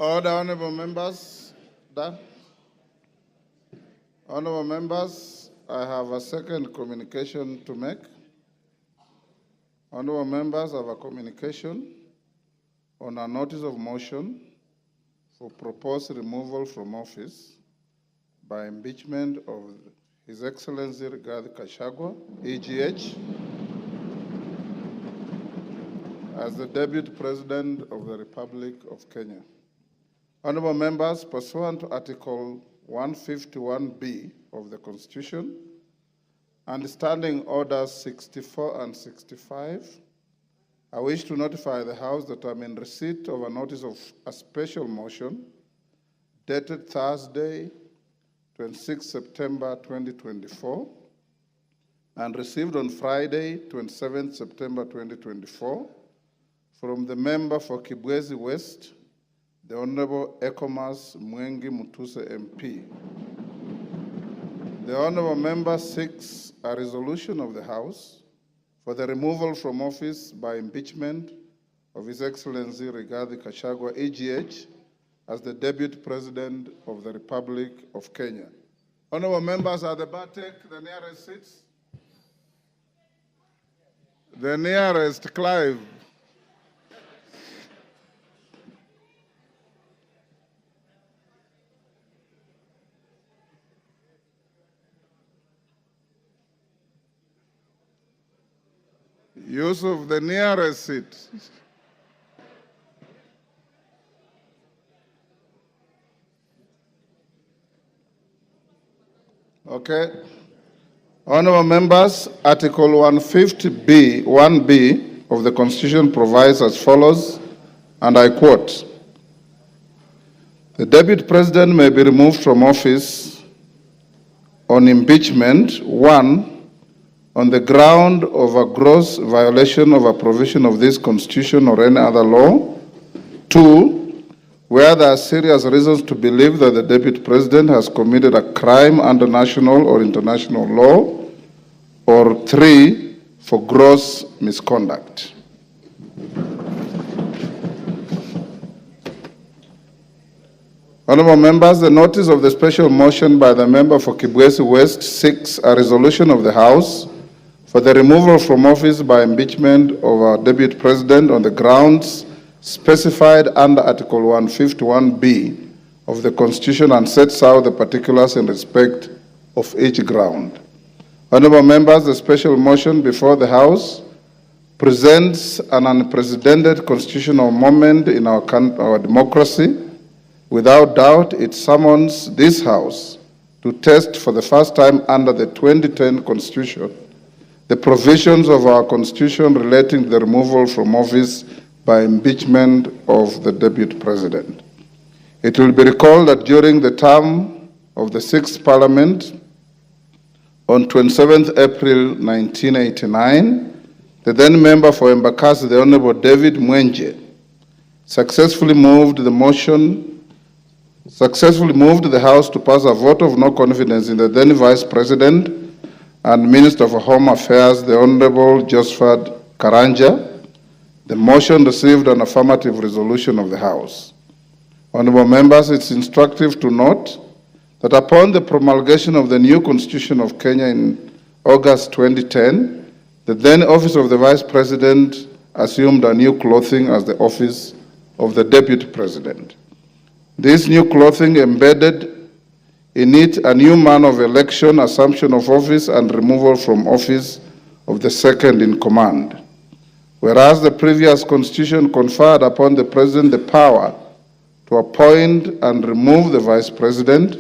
Order, honorable members. Honorable members, I have a second communication to make. Honorable members, I have a communication on a notice of motion for proposed removal from office by impeachment of His Excellency Gachagua, EGH, as the Deputy President of the Republic of Kenya. Honorable members, pursuant to Article 151B of the Constitution and Standing Orders 64 and 65, I wish to notify the House that I'm in receipt of a notice of a special motion dated Thursday, 26 September 2024, and received on Friday, 27 September 2024, from the member for Kibwezi West, the Honorable Ekomas Mwengi Mutuse MP. The Honorable member seeks a resolution of the House for the removal from office by impeachment of His Excellency Rigathi Gachagua, EGH, as the Deputy President of the Republic of Kenya. Honorable members, at the bar, take the nearest seats. The nearest, Clive. Yusuf, the nearest seat. Okay. Honorable members, Article 150B, 1B of the Constitution provides as follows, and I quote, "The Deputy President may be removed from office on impeachment, 1, on the ground of a gross violation of a provision of this Constitution or any other law. 2, where there are serious reasons to believe that the Deputy President has committed a crime under national or international law. Or 3, for gross misconduct." Honorable members, the notice of the special motion by the member for Kibwezi West seeks a resolution of the House for the removal from office by impeachment of our Deputy President on the grounds specified under Article 151B of the Constitution and sets out the particulars in respect of each ground. Honorable members, the special motion before the House presents an unprecedented constitutional moment in our democracy. Without doubt, it summons this House to test for the first time under the 2010 Constitution the provisions of our Constitution relating to the removal from office by impeachment of the Deputy President. It will be recalled that during the term of the 6th Parliament, on 27th April 1989, the then member for Embakasi, the Honorable David Mwenje, successfully moved the House to pass a vote of no confidence in the then Vice President and Minister for Home Affairs, the Honorable Josephat Karanja. The motion received an affirmative resolution of the House. Honorable members, it's instructive to note that upon the promulgation of the new Constitution of Kenya in August 2010, the then office of the Vice President assumed a new clothing as the office of the Deputy President. This new clothing embedded in it a new manner of election, assumption of office, and removal from office of the second in command. Whereas the previous Constitution conferred upon the President the power to appoint and remove the Vice President,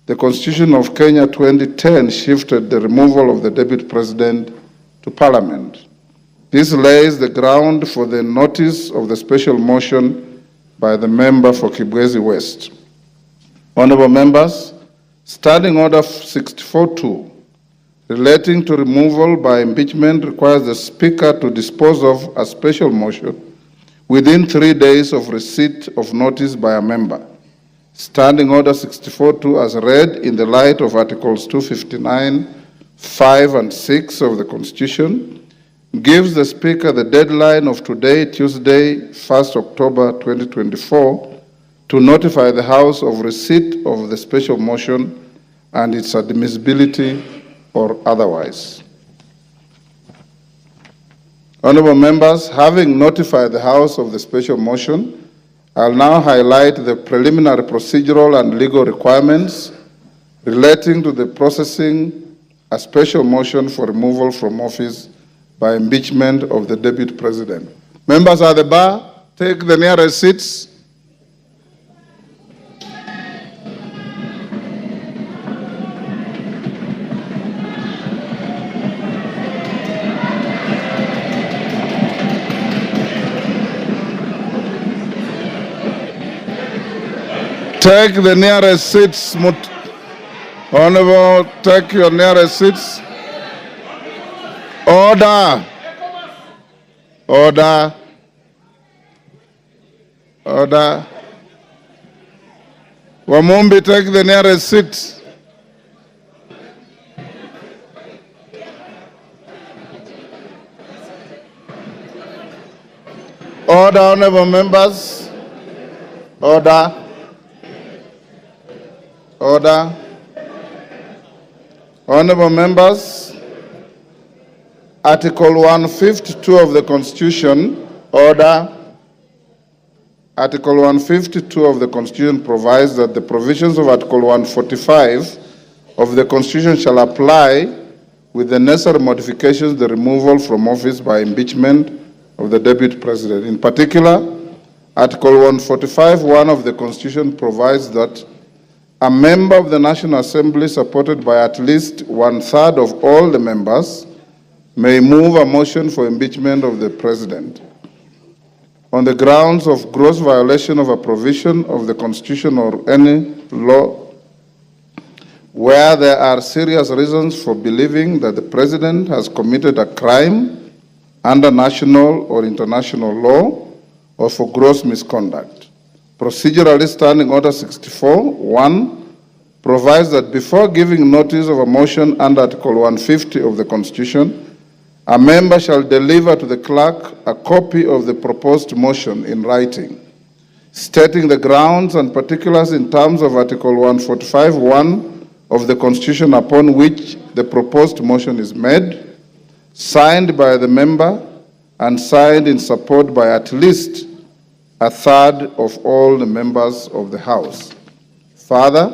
the Constitution of Kenya 2010 shifted the removal of the Deputy President to Parliament. This lays the ground for the notice of the special motion by the member for Kibwezi West. Honorable members, Standing Order 64.2 relating to removal by impeachment requires the Speaker to dispose of a special motion within 3 days of receipt of notice by a member. Standing Order 64.2 as read in the light of Articles 259, 5 and 6 of the Constitution gives the Speaker the deadline of today, Tuesday, 1st October 2024, to notify the House of receipt of the special motion and its admissibility or otherwise. Honorable members, having notified the House of the special motion, I'll now highlight the preliminary procedural and legal requirements relating to the processing a special motion for removal from office by impeachment of the Deputy President. Members at the bar, take the nearest seats. Take the nearest seats. Honorable, take your nearest seats. Order. Order. Order. Wamumbi, take the nearest seat. Order, honorable members. Order. Order. Honorable members, Article 152 of the Constitution, order. Article 152 of the Constitution provides that the provisions of Article 145 of the Constitution shall apply with the necessary modifications the removal from office by impeachment of the Deputy President. In particular, Article 145(1) of the Constitution provides that a member of the National Assembly, supported by at least 1/3 of all the members, may move a motion for impeachment of the President on the grounds of gross violation of a provision of the Constitution or any law where there are serious reasons for believing that the President has committed a crime under national or international law or for gross misconduct. Procedurally, Standing Order 64(1) provides that before giving notice of a motion under Article 150 of the Constitution, a member shall deliver to the clerk a copy of the proposed motion in writing, stating the grounds and particulars in terms of Article 145(1) of the Constitution upon which the proposed motion is made, signed by the member and signed in support by at least 1/3 of all the members of the House. Further,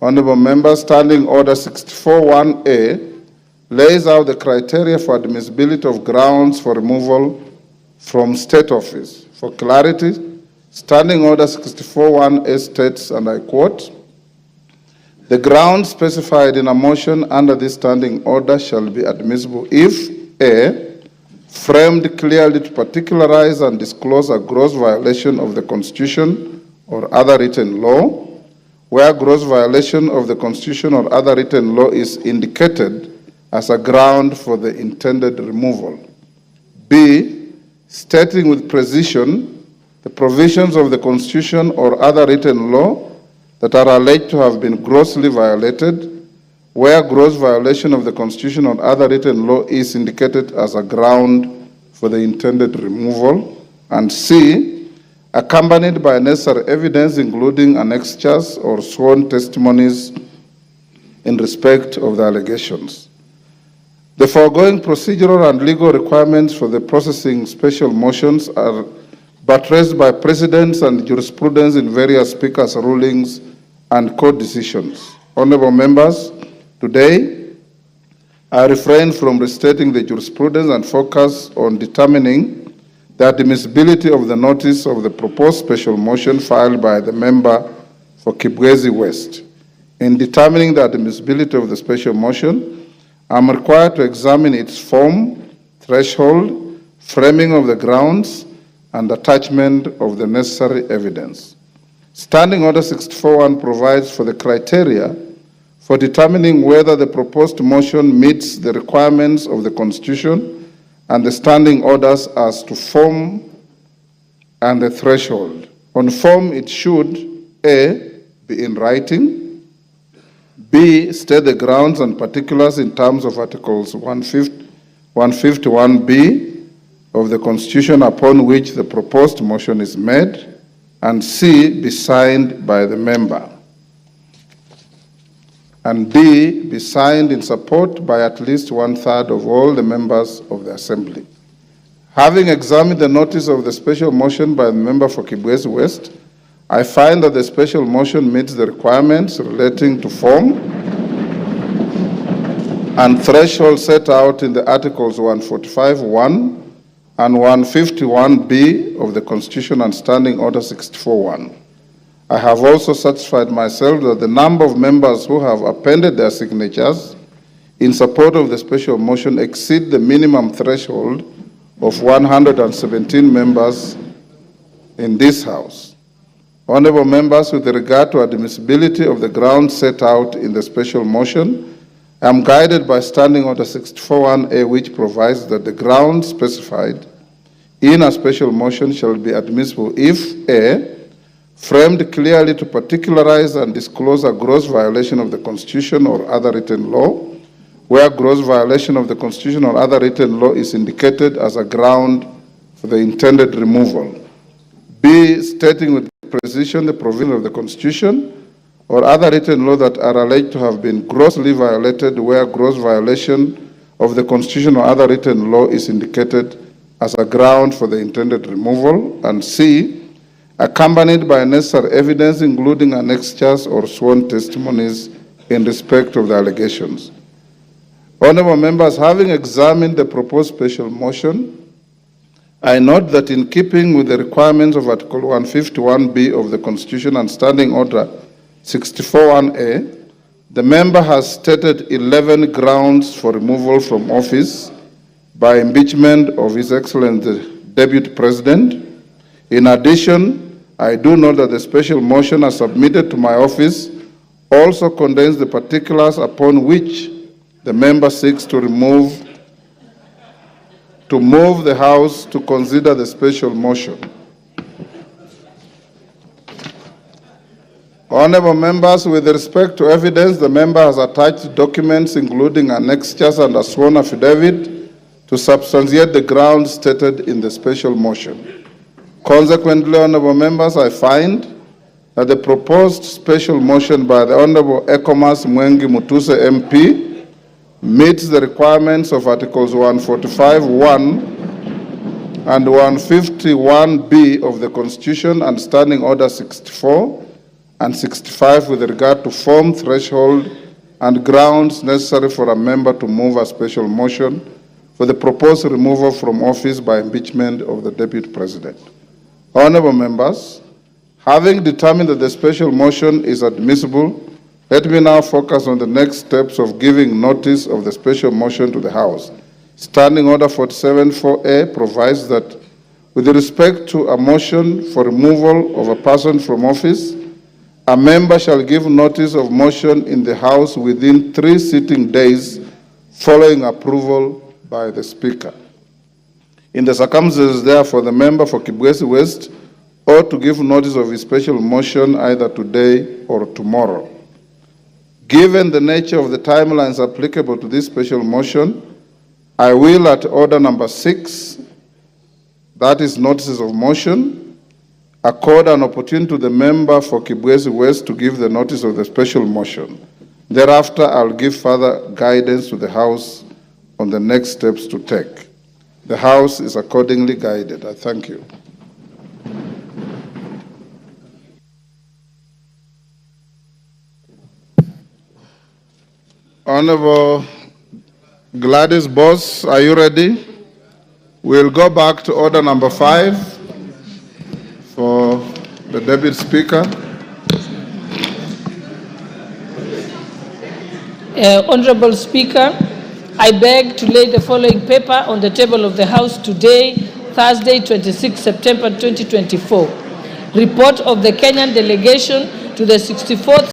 honorable members, Standing Order 64(1)A lays out the criteria for admissibility of grounds for removal from state office. For clarity, Standing Order 64(1)A states, and I quote, "The grounds specified in a motion under this standing order shall be admissible if A, framed clearly to particularize and disclose a gross violation of the Constitution or other written law, where gross violation of the Constitution or other written law is indicated as a ground for the intended removal. B, stating with precision the provisions of the Constitution or other written law that are alleged to have been grossly violated, where gross violation of the Constitution or other written law is indicated as a ground for the intended removal, and C, accompanied by necessary evidence including annexures or sworn testimonies in respect of the allegations. The foregoing procedural and legal requirements for the processing special motions are buttressed by precedents and jurisprudence in various speakers' rulings and court decisions. Honorable members, today, I refrain from restating the jurisprudence and focus on determining the admissibility of the notice of the proposed special motion filed by the member for Kibwezi West. In determining the admissibility of the special motion, I am required to examine its form, threshold, framing of the grounds, and attachment of the necessary evidence. Standing Order 64(1) provides for the criteria for determining whether the proposed motion meets the requirements of the Constitution and the standing orders as to form and the threshold. On form, it should A, be in writing, B, state the grounds and particulars in terms of Articles 151B of the Constitution upon which the proposed motion is made, and C, be signed by the member, and D, be signed in support by at least 1/3 of all the members of the Assembly. Having examined the notice of the special motion by the member for Kibwezi West, I find that the special motion meets the requirements relating to form and threshold set out in the Articles 145(1) and 151(b) of the Constitution and Standing Order 64(1). I have also satisfied myself that the number of members who have appended their signatures in support of the special motion exceed the minimum threshold of 117 members in this House. Honorable members, with regard to admissibility of the grounds set out in the special motion, I am guided by Standing Order 64(1)A, which provides that the grounds specified in a special motion shall be admissible if A, framed clearly to particularize and disclose a gross violation of the Constitution or other written law, where gross violation of the Constitution or other written law is indicated as a ground for the intended removal. B, stating with precision the provision of the Constitution or other written law that are alleged to have been grossly violated, where gross violation of the Constitution or other written law is indicated as a ground for the intended removal. And C, accompanied by necessary evidence, including annexures or sworn testimonies in respect of the allegations. Honorable members, having examined the proposed special motion, I note that in keeping with the requirements of Article 151(b) of the Constitution and Standing Order 64(1)A, the member has stated 11 grounds for removal from office by impeachment of His Excellency the Deputy President. In addition, I do note that the special motion as submitted to my office also contains the particulars upon which the member seeks to move the House to consider the special motion. Honorable members, with respect to evidence, the member has attached documents including annexures and a sworn affidavit to substantiate the grounds stated in the special motion. Consequently, honorable members, I find that the proposed special motion by the Honorable Ekomas Mwengi Mutuse MP meets the requirements of Articles 145(1) and 151(b) of the Constitution and Standing Order 64 and 65 with regard to form, threshold, and grounds necessary for a member to move a special motion for the proposed removal from office by impeachment of the Deputy President. Honorable members, having determined that the special motion is admissible, let me now focus on the next steps of giving notice of the special motion to the House. Standing Order 47(4)A provides that with respect to a motion for removal of a person from office, a member shall give notice of motion in the House within 3 sitting days following approval by the Speaker. In the circumstances, therefore, the member for Kibwezi West ought to give notice of his special motion either today or tomorrow. Given the nature of the timelines applicable to this special motion, I will, at order number 6, that is notices of motion, accord an opportunity to the member for Kibwezi West to give the notice of the special motion. Thereafter, I'll give further guidance to the House on the next steps to take. The House is accordingly guided. I thank you. Honorable Gladys Boss, are you ready? We'll go back to order number 5 for the Deputy Speaker. Honorable Speaker, I beg to lay the following paper on the table of the House today, Thursday, 26 September 2024. Report of the Kenyan delegation to the 64th